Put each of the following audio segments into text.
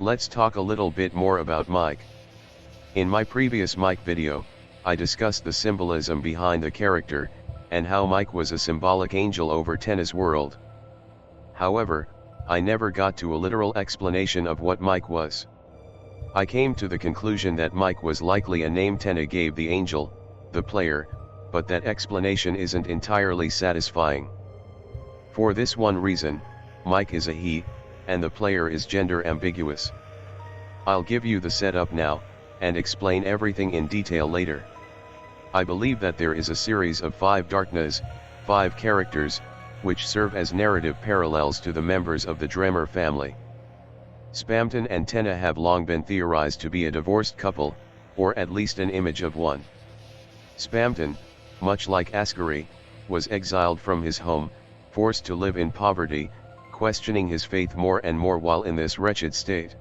Let's talk a little bit more about Mike. In my previous Mike video, I discussed the symbolism behind the character, and how Mike was a symbolic angel over Tenna's world. However, I never got to a literal explanation of what Mike was. I came to the conclusion that Mike was likely a name Tenna gave the angel, the player, but that explanation isn't entirely satisfying. For this one reason, Mike is a he, and the player is gender ambiguous. I'll give you the setup now, and explain everything in detail later. I believe that there is a series of 5 Darknas, 5 characters, which serve as narrative parallels to the members of the Dremer family. Spamton and Tenna have long been theorized to be a divorced couple, or at least an image of one. Spamton, much like Ascari, was exiled from his home, forced to live in poverty, questioning his faith more and more while in this wretched state.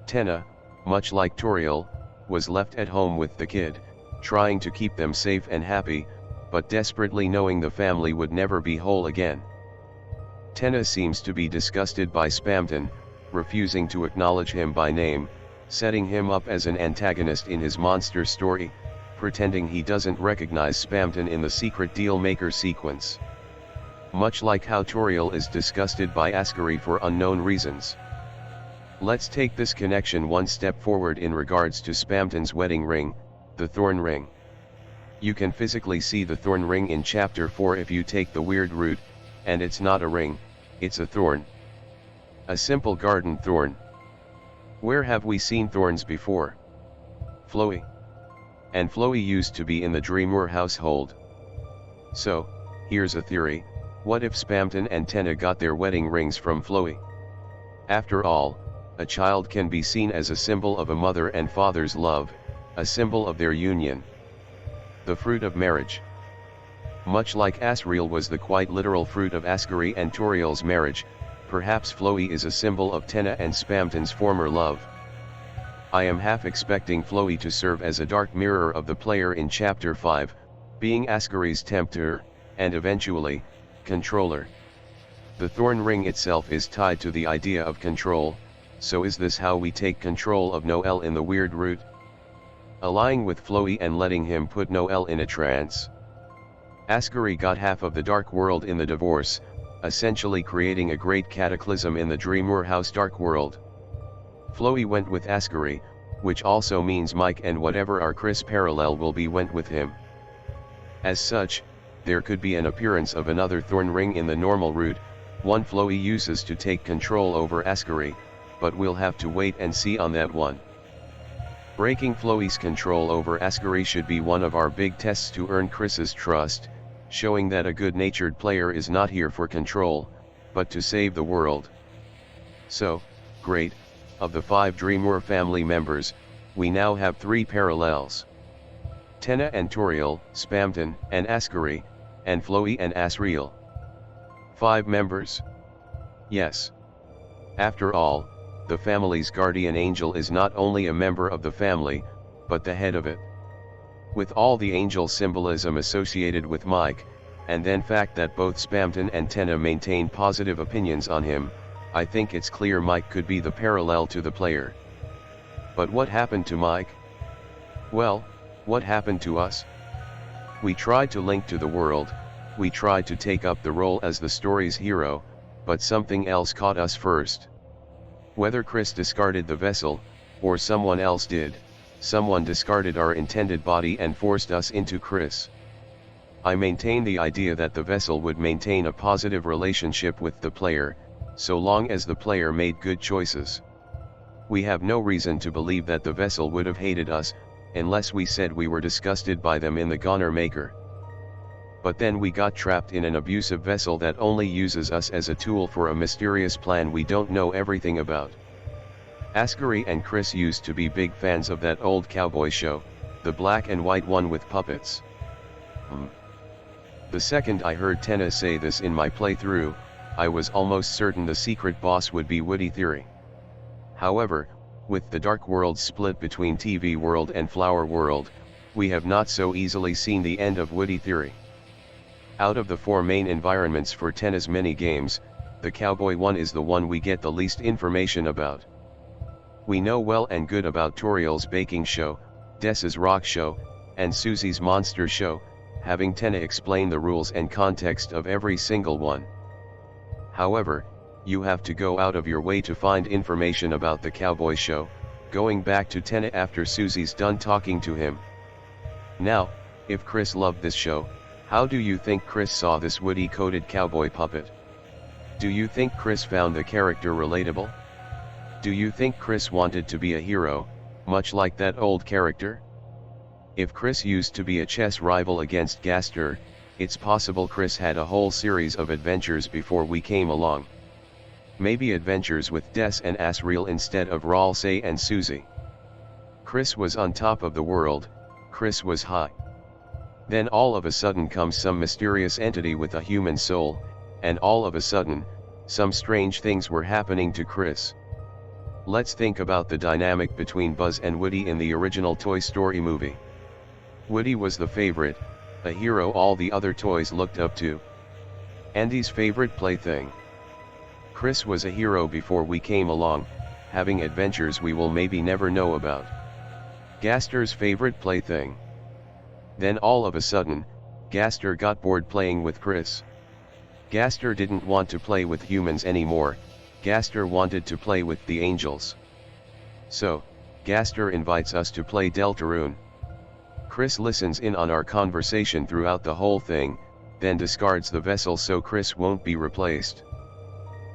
Tenna, much like Toriel, was left at home with the kid, trying to keep them safe and happy, but desperately knowing the family would never be whole again. Tenna seems to be disgusted by Spamton, refusing to acknowledge him by name, setting him up as an antagonist in his monster story, pretending he doesn't recognize Spamton in the secret deal maker sequence. Much like how Toriel is disgusted by Ascari for unknown reasons. Let's take this connection one step forward in regards to Spamton's wedding ring, the thorn ring. You can physically see the thorn ring in chapter 4 if you take the weird route, and it's not a ring, it's a thorn. A simple garden thorn. Where have we seen thorns before? Floey. And Floey used to be in the Dremer household. So, here's a theory, what if Spamton and Tenna got their wedding rings from Floey? After all, a child can be seen as a symbol of a mother and father's love, a symbol of their union. The fruit of marriage. Much like Asriel was the quite literal fruit of Ascari and Toriel's marriage, perhaps Floey is a symbol of Tenna and Spamton's former love. I am half expecting Floey to serve as a dark mirror of the player in chapter 5, being Ascari's tempter, and eventually, controller. The thorn ring itself is tied to the idea of control, so is this how we take control of Noel in the weird route? Allying with Floey and letting him put Noel in a trance. Ascari got half of the dark world in the divorce, essentially creating a great cataclysm in the Dremer house dark world. Floey went with Ascari, which also means Mike and whatever our Chris parallel will be went with him. As such, there could be an appearance of another thorn ring in the normal route, one Floey uses to take control over Ascari, but we'll have to wait and see on that one. Breaking Floey's control over Ascari should be one of our big tests to earn Chris's trust, showing that a good-natured player is not here for control, but to save the world. So, great, of the 5 Dremer family members, we now have 3 parallels. Tenna and Toriel, Spamton and Ascari, and Floey and Asriel. 5 members. Yes. After all, the family's guardian angel is not only a member of the family, but the head of it. With all the angel symbolism associated with Mike, and then fact that both Spamton and Tenna maintain positive opinions on him, I think it's clear Mike could be the parallel to the player. But what happened to Mike? Well, what happened to us? We tried to link to the world, we tried to take up the role as the story's hero, but something else caught us first. Whether Chris discarded the vessel, or someone else did, someone discarded our intended body and forced us into Chris. I maintain the idea that the vessel would maintain a positive relationship with the player, so long as the player made good choices. We have no reason to believe that the vessel would have hated us, unless we said we were disgusted by them in the Goner Maker. But then we got trapped in an abusive vessel that only uses us as a tool for a mysterious plan we don't know everything about. Ascari and Chris used to be big fans of that old cowboy show, the black and white one with puppets. The second I heard Tenna say this in my playthrough, I was almost certain the secret boss would be Woody Theory. However, with the Dark World split between TV World and Flower World, we have not so easily seen the end of Woody Theory. Out of the 4 main environments for Tenna's mini-games, the cowboy one is the one we get the least information about. We know well and good about Toriel's baking show, Des's rock show, and Susie's monster show, having Tenna explain the rules and context of every single one. However, you have to go out of your way to find information about the cowboy show, going back to Tenna after Susie's done talking to him. Now, if Chris loved this show, how do you think Chris saw this Woody-coated cowboy puppet? Do you think Chris found the character relatable? Do you think Chris wanted to be a hero, much like that old character? If Chris used to be a chess rival against Gaster, it's possible Chris had a whole series of adventures before we came along. Maybe adventures with Des and Asriel instead of Ralsei and Susie. Chris was on top of the world, Chris was high. Then all of a sudden comes some mysterious entity with a human soul, and all of a sudden, some strange things were happening to Chris. Let's think about the dynamic between Buzz and Woody in the original Toy Story movie. Woody was the favorite, a hero all the other toys looked up to. Andy's favorite plaything. Chris was a hero before we came along, having adventures we will maybe never know about. Gaster's favorite plaything. Then all of a sudden, Gaster got bored playing with Chris. Gaster didn't want to play with humans anymore, Gaster wanted to play with the angels. So, Gaster invites us to play Deltarune. Chris listens in on our conversation throughout the whole thing, then discards the vessel so Chris won't be replaced.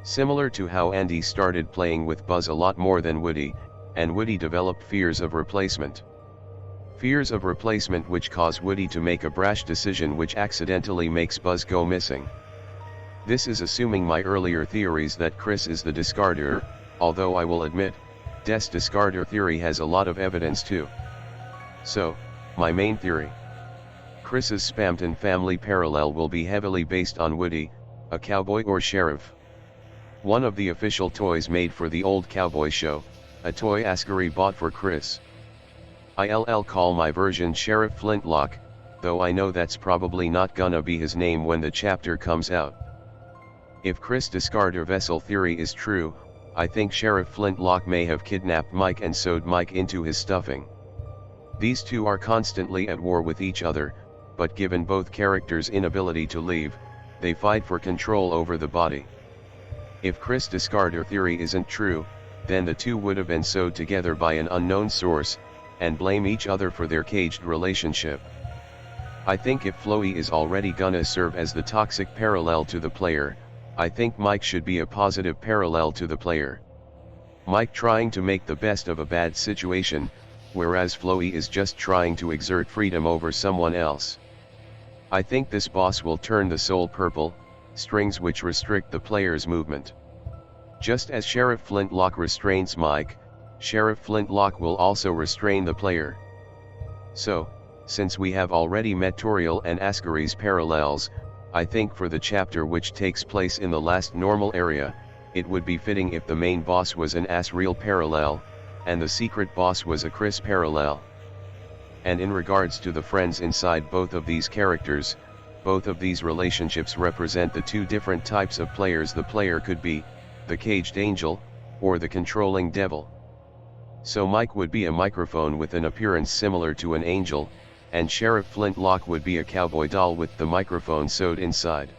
Similar to how Andy started playing with Buzz a lot more than Woody, and Woody developed fears of replacement. Fears of replacement which cause Woody to make a brash decision which accidentally makes Buzz go missing. This is assuming my earlier theories that Chris is the discarder, although I will admit, Des' discarder theory has a lot of evidence too. So, my main theory. Chris's Spamton family parallel will be heavily based on Woody, a cowboy or sheriff. One of the official toys made for the old cowboy show, a toy Ascari bought for Chris. I'll call my version Sheriff Flintlock, though I know that's probably not gonna be his name when the chapter comes out. If Chris discarder vessel theory is true, I think Sheriff Flintlock may have kidnapped Mike and sewed Mike into his stuffing. These two are constantly at war with each other, but given both characters' inability to leave, they fight for control over the body. If Chris discarder theory isn't true, then the two would have been sewed together by an unknown source, and blame each other for their caged relationship. I think if Flowey is already gonna serve as the toxic parallel to the player, I think Mike should be a positive parallel to the player. Mike trying to make the best of a bad situation, whereas Flowey is just trying to exert freedom over someone else. I think this boss will turn the soul purple, strings which restrict the player's movement. Just as Sheriff Flintlock restrains Mike, Sheriff Flintlock will also restrain the player. So, since we have already met Toriel and Ascari's parallels, I think for the chapter which takes place in the last normal area, it would be fitting if the main boss was an Asriel parallel, and the secret boss was a Chris parallel. And in regards to the friends inside both of these characters, both of these relationships represent the two different types of players the player could be, the caged angel, or the controlling devil. So Mike would be a microphone with an appearance similar to an angel, and Sheriff Flintlock would be a cowboy doll with the microphone sewed inside.